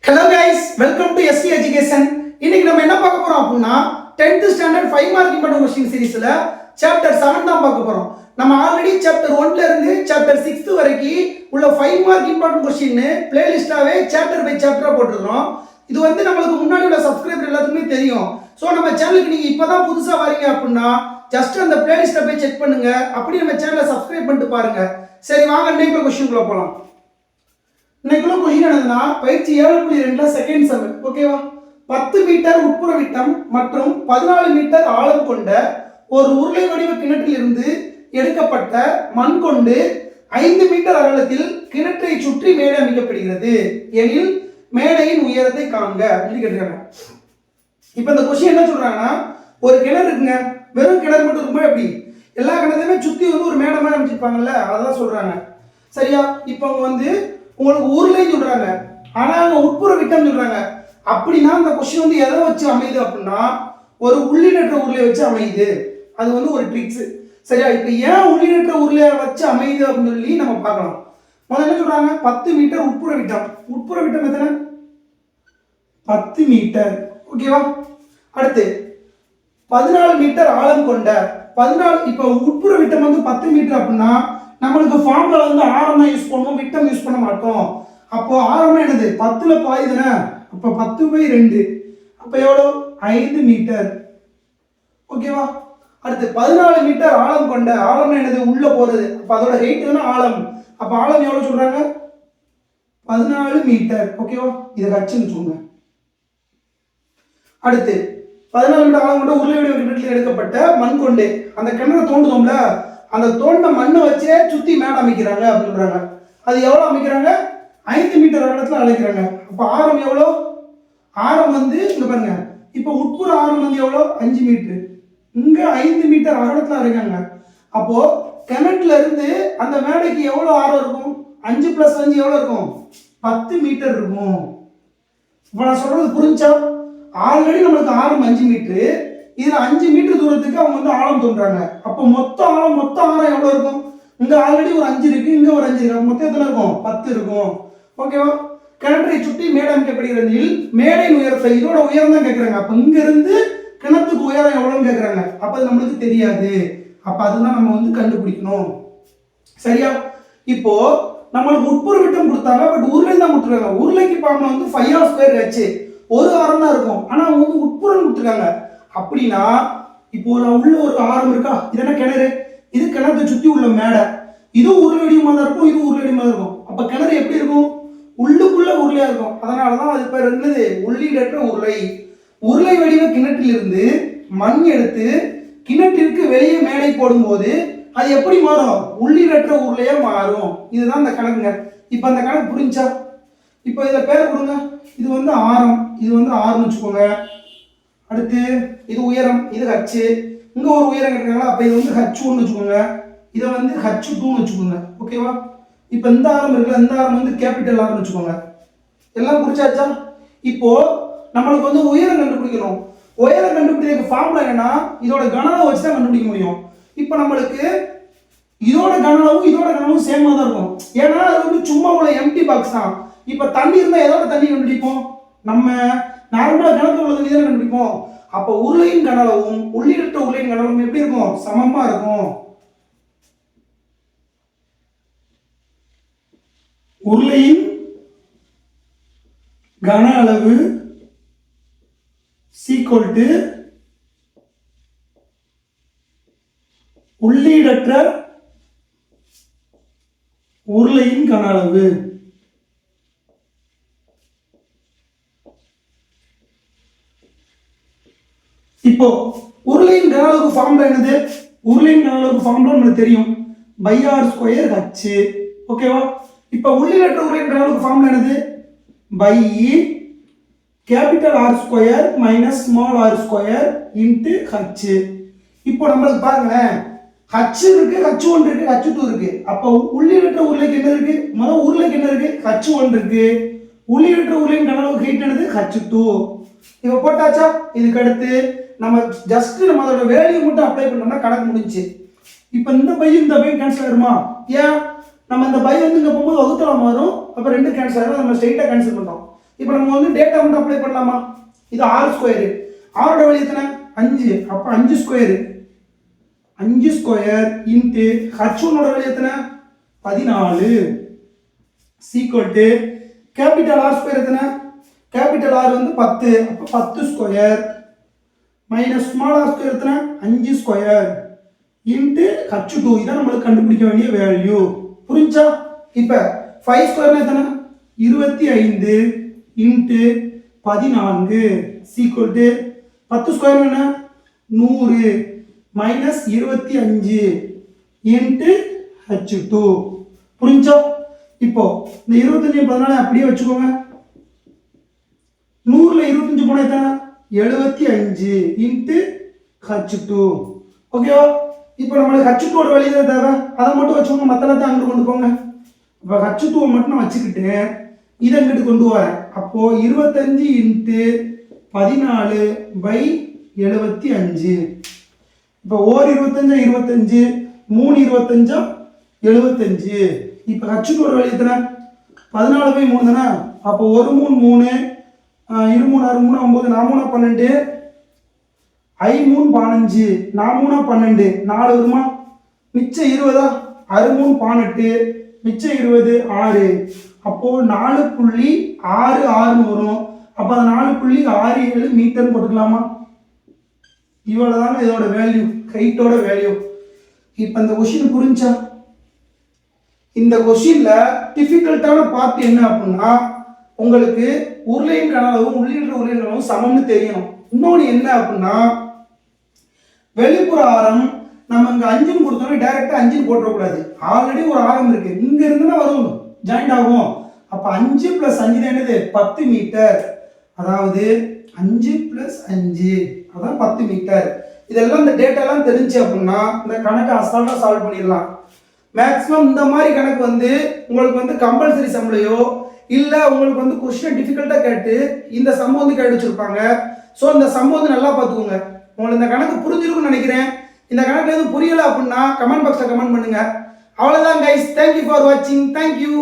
Hello guys, welcome to SC Education. இன்னைக்கு நம்ம என்ன பார்க்க போறோம் அப்படினா 10th standard 5 mark important question seriesல chapter 7 தான் பார்க்க போறோம். நம்ம ஆல்ரெடி chapter 1ல இருந்து chapter 6 வரைக்கும் உள்ள 5 mark important question பிளேலிஸ்டாவே chapter by chapter போட்டுறோம். இது வந்து நமக்கு முன்னாடி உள்ள சப்ஸ்கிரைபர் எல்லாத்துக்குமே தெரியும். சோ நம்ம சேனலுக்கு நீங்க இப்போதான் புதுசா வரீங்க அப்படினா ஜஸ்ட் அந்த பிளேலிஸ்ட போய் செக் பண்ணுங்க. அப்படி நம்ம சேனலை சப்ஸ்கிரைப் பண்ணிட்டு பாருங்க. சரி வாங்க இன்னைக்கு क्वेश्चनக்குள்ள போலாம். இன்னைக்குள்ள क्वेश्चन என்னன்னா பயிற்சி 7.2ல செகண்ட் சம் ஓகேவா 10 மீட்டர் உட்புற விட்டம் மற்றும் 14 மீட்டர் ஆழம் கொண்ட ஒரு உருளை வடிவ கிணற்றிலிருந்து எடுக்கப்பட்ட மண் கொண்டு 5 மீட்டர் அகலத்தில் கிணற்றை சுற்றி மேடை அமைக்கப்படுகிறது எனில் மேடையின் உயரத்தை காண்க அப்படி கேட்டிருக்காங்க. இப்போ இந்த क्वेश्चन என்ன சொல்றாங்கன்னா ஒரு கிணறு இருக்குங்க, வெறும் கிணறு மட்டும் இருக்கும்போது எப்படி எல்லா கிணத்தையுமே சுத்தி வந்து ஒரு மேடை மாதிரி அமைச்சிருப்பாங்கல்ல அதான் சொல்றாங்க. சரியா? இப்போ அவங்க வந்து உங்களுக்கு உருளைன்னு சொல்றாங்க, ஆனா அங்க உட்புற விட்டம் சொல்றாங்க. அப்படின்னா அந்த क्वेश्चन வந்து எதை வச்சு அமையுது அப்படின்னா ஒரு உள்ளிடற்ற உருளை வச்சு அமையுது. அது வந்து ஒரு ட்ரிக்ஸ். சரியா? இப்போ ஏன் உள்ளிடற்ற உருளையை வச்சு அமையுது அப்படின்னு சொல்லி நம்ம பார்க்கலாம். முதல்ல என்ன சொல்றாங்க 10 மீட்டர் உட்புற விட்டம். உட்புற விட்டம் எத்தனை? 10 மீட்டர். ஓகேவா? அடுத்து 14 மீட்டர் ஆழம் கொண்ட 14. இப்போ உட்புற விட்டம் வந்து 10 மீட்டர் அப்படின்னா நம்மளுக்கு ஃபார்முலா வந்து ஆரம் தான் யூஸ் பண்ணுவோம், விட்டம் யூஸ் பண்ண மாட்டோம். அப்போ ஆரம்னா என்னது 10ல பாதி தானே, அப்போ 10/2 அப்போ எவ்வளோ 5 மீட்டர். ஓகேவா? அடுத்து 14 மீட்டர் ஆழம் கொண்ட ஆழம்னா என்னது உள்ள போறது, அப்போ அதோட ஹைட் தானே ஆழம். அப்போ ஆழம் எவ்வளோ சொல்றாங்க 14 மீட்டர். ஓகேவா? இதை கட்சின்னு சொல்லுங்க. அடுத்து 14 மீட்டர் ஆழம் கொண்ட உருளை வடிவ கிணற்றில் எடுக்கப்பட்ட மண் கொண்டு அந்த கிணறு தோண்டுதோம்ல அந்த தோண்ட மண்ணை வச்சே சுத்தி மேடை அமைக்கிறாங்க அப்படின்னு சொல்றாங்க. அது எவ்வளவு அமைக்கிறாங்க 5 மீட்டர் அகலத்துல அழைக்கிறாங்க. அப்ப ஆரம் எவ்வளோ? ஆரம் வந்து இங்க பாருங்க, இப்ப உட்புற ஆரம் வந்து எவ்வளோ 5 மீட்டர், இங்க 5 மீட்டர் அகலத்துல அழைக்காங்க. அப்போ கிணற்றுல இருந்து அந்த மேடைக்கு எவ்வளவு ஆரம் இருக்கும்? 5 + 5 எவ்வளவு இருக்கும்? 10 மீட்டர் இருக்கும். இப்ப நான் சொல்றது புரிஞ்சா? ஆல்ரெடி நம்மளுக்கு ஆரம் 5 மீட்டர், இதுல 5 மீட்டர் தூரத்துக்கு அவங்க வந்து ஆழம் தோன்றாங்க. அப்போ மொத்த ஆரம் எவ்வளவு இருக்கும்? இங்க ஆல்ரெடி ஒரு 5 இருக்கு, இங்க ஒரு 5 இருக்கு, மொத்தம் எத்தனை இருக்கும்? 10 இருக்கும். ஓகேவா? கிணற்றை சுற்றி மேடை அமைக்கப்படுகிறது. மேடையின் உயரத்தை இதோட உயரம் தான் கேட்கறாங்க. அப்ப இங்க இருந்து கிணத்துக்கு உயரம் எவ்வளவுன்னு கேட்கறாங்க. அப்ப அது நம்மளுக்கு தெரியாது. அப்ப அதுதான் நம்ம வந்து கண்டுபிடிக்கணும். சரியா? இப்போ நம்மளுக்கு உட்புற விட்டம் கொடுத்தாங்க, பட் உருளை தான் கொடுத்துருக்காங்க. உருளைக்கு பாம்பு வந்து 5r² ஒரு ஆரம் தான் இருக்கும், ஆனா அவங்க வந்து உட்புறம் கொடுத்துருக்காங்க. அப்படின்னா இப்போ உள்ள ஒரு ஆரம் இருக்கா, இது என்ன கிணறு, இது கிணத்தை சுத்தி உள்ள மேடை, இது உருளை வடிவமா தான் இருக்கும், இது உருளை வடிவமா இருக்கும். அப்ப கிணறு எப்படி இருக்கும்? உள்ளுக்குள்ள உருளையா இருக்கும். அதனாலதான் அது பேர் என்னது உள்ளிடற்ற உருளை. உருளை வடிவ கிணற்றிலிருந்து மண் எடுத்து கிணற்றிற்கு வெளியே மேடை போடும்போது அது எப்படி மாறும்? உள்ளிடற்ற உருளையா மாறும். இதுதான் இந்த கணக்குங்க. இப்ப அந்த கணக்கு புரிஞ்சா? இப்போ இதுல பேர் கொடுங்க. இது வந்து ஆரம், இது வந்து ஆறுன்னு வச்சுக்கோங்க. அடுத்து இது உயரம், இது h. இங்க ஒரு உயரம் கேட்டிருக்காங்களா, அப்ப இது வந்து h1 வச்சுக்கோங்க, இதை வந்து h2ன்னு வச்சுக்கோங்க. ஓகேவா? இப்போ இந்த ஆரம் இருக்குல்ல, இந்த ஆரம் வந்து கேபிட்டல் ஆர்னு வச்சுக்கோங்க. எல்லாம் குறிச்சாச்சா? இப்போ நம்மளுக்கு வந்து உயரம் கண்டுபிடிக்கணும். உயரம் கண்டுபிடிக்கிறதுக்கு ஃபார்முலா என்னன்னா இதோட கனளவு வச்சு தான் கண்டுபிடிக்க முடியும். இப்போ நம்மளுக்கு இதோட கனளவும் சேமா தான் இருக்கும். ஏன்னா அது வந்து சும்மா உள்ள எம்டி பாக்ஸ் தான். இப்போ தண்ணி இருந்தா எதோட தண்ணி கண்டுபிடிப்போம்? நம்ம நார்மலா கிணத்துல உள்ள தண்ணி தான் கண்டுபிடிப்போம். அப்போ உருளையின் கனளவும் உள்ளிடற்ற உருளையின் கனளவும் எப்படி இருக்கும்? சமமா இருக்கும். உருளையின் கன அளவு = உள்ளிடற்ற உருளையின் கன அளவு. இப்போ உருளையின் கன அளவுக்கு ஃபார்முலா என்னது? உருளையின் கன அளவுக்கு ஃபார்முலா நமக்கு தெரியும், πr²h. ஓகேவா? இப்போ உள்ளிடற்ற உருளையின் கன அளவுக்கு ஃபார்முலா என்னது? R² - small r² h. இப்போ நம்மளுக்கு பாருங்களேன், h இருக்கு, h1 இருக்கு, h2 இருக்கு. அப்போ உள்ளிடற்ற உருளைக்கு என்ன இருக்கு? முதல் உருளைக்கு என்ன இருக்கு? h1 இருக்கு. உள்ளிடற்ற உருளையின் கன அளவுக்கு ஹைட் என்னது? h2. இப்போ போட்டாச்சா? இதுக்கு அடுத்து நம்ம ஜஸ்ட் நம்ம அதோட வேல்யூ மட்டும் அப்ளை பண்ணோம்னா கணக்கு முடிஞ்சு. இப்போ இந்த பை கேன்சல் ஆயிருமா? ஏன் நம்ம இந்த பை வந்து இங்க போகும்போது வகுத்தல மாறும், அப்ப ரெண்டு கேன்சல் ஆகும், நம்ம ஸ்ட்ரைட்டா கேன்சல் பண்றோம். இப்போ நம்ம வந்து டேட்டா வந்து அப்ளை பண்ணலாமா? இது 6 ஸ்கொயரு, 6ஓட வேல்யூ எத்தனை? 5. அப்போ 5 ஸ்கொயரு, 5 ஸ்கொயர் இன்ட்டு h1ஓட வேல்யூ எத்தனை? 14 equal to capital R square எத்தனை? கேபிட்டல் ஆர் வந்து 10. அப்போ 10 square minus small R square எத்தனை? 5 ஸ்கொயர் இன்ட்டு h2. இதான் நம்மளுக்கு கண்டுபிடிக்க வேண்டிய வேல்யூ. புரிஞ்சா? இப்போ 5 ஸ்கொயர்னா எத்தனை? 25 இன்ட்டு 14 சீக்வல் டு 10 ஸ்கொயர் என்ன? 100 மைனஸ் 25 இன்ட்டு h2. புரிஞ்சா? இப்போ இந்த 25 14 அப்படியே வச்சுக்கோங்க. 100ல 25 போனா எத்தனை? 75 இன்ட்டு h2. ஓகேவா? இப்போ நம்மளுக்கு h2ஓட வேல்யூ தான் தேவை, அதை மட்டும் வச்சுக்கோங்க, மற்றெல்லாம் அங்கிட்டு கொண்டு போங்க. இப்போ h2 மட்டும் நான் வச்சுக்கிட்டு இதை அங்கிட்டு கொண்டு வரேன். அப்போ 25 இன்ட்டு 14/75. இப்போ 1 25 3 25 75. இப்போ h2ஓட வேல்யூ எத்தனை? 14/3 தானே? அப்போ 1 3 3 2 3 6 3 9 4 3 12 I 3 15 4 3 12 4 வருமா? மிச்சம் 20. 6 3 18 மிச்சம் 20 6. அப்போ 4.66 வரும். அப்போ அந்த 4.67 மீட்டர் போட்டுக்கலாமா? இவ்வளவுதாங்க இதோட வேல்யூ, ஹைட்டோட வேல்யூ. இப்போ இந்த கொஸ்டின் புரிஞ்சா? இந்த கொஸ்டின்ல டிஃபிகல்ட்டான பார்ட் என்ன அப்படின்னா, உங்களுக்கு உருளையின் கனளவும் உள்ளின்ற உருளையின் கனளவும் சமம்னு தெரியணும். இன்னொன்று என்ன அப்படின்னா, வெளிப்புற ஆரம் நம்ம இங்க 5 கொடுத்தோம்னா டைரக்டா 5 போட்டுறக்கூடாது. ஆல்ரெடி ஒரு ஆரம் இருக்கு, இங்க இருந்துன்னா வரும் ஜாயிண்ட் ஆகும். அப்ப 5 + 5 தான் என்னது? 10 மீட்டர். அதாவது 5 + 5 அதான் 10 மீட்டர். இதெல்லாம் இந்த டேட்டாலாம் தெரிஞ்சு அப்படின்னா இந்த கணக்கை அசால்ட்டா சால்வ் பண்ணிடலாம். மேக்ஸிமம் இந்த மாதிரி கணக்கு வந்து உங்களுக்கு வந்து கம்பல்சரி சம்லையோ இல்ல உங்களுக்கு வந்து கொஸ்டின் டிஃபிகல்ட்டா கேட்டு இந்த சம் வந்து கேட்டு வச்சிருப்பாங்க. ஸோ இந்த சம் வந்து நல்லா பார்த்துக்கோங்க. உங்களுக்கு இந்த கணக்கு புரிஞ்சிருக்கும்னு நினைக்கிறேன். இந்த கணக்குல எதுவும் புரியல அப்படின்னா கமெண்ட் பாக்ஸ்ல கமெண்ட் பண்ணுங்க. அவ்வளவுதான் கைஸ். தேங்க்யூ ஃபார் வாட்சிங். தேங்க்யூ.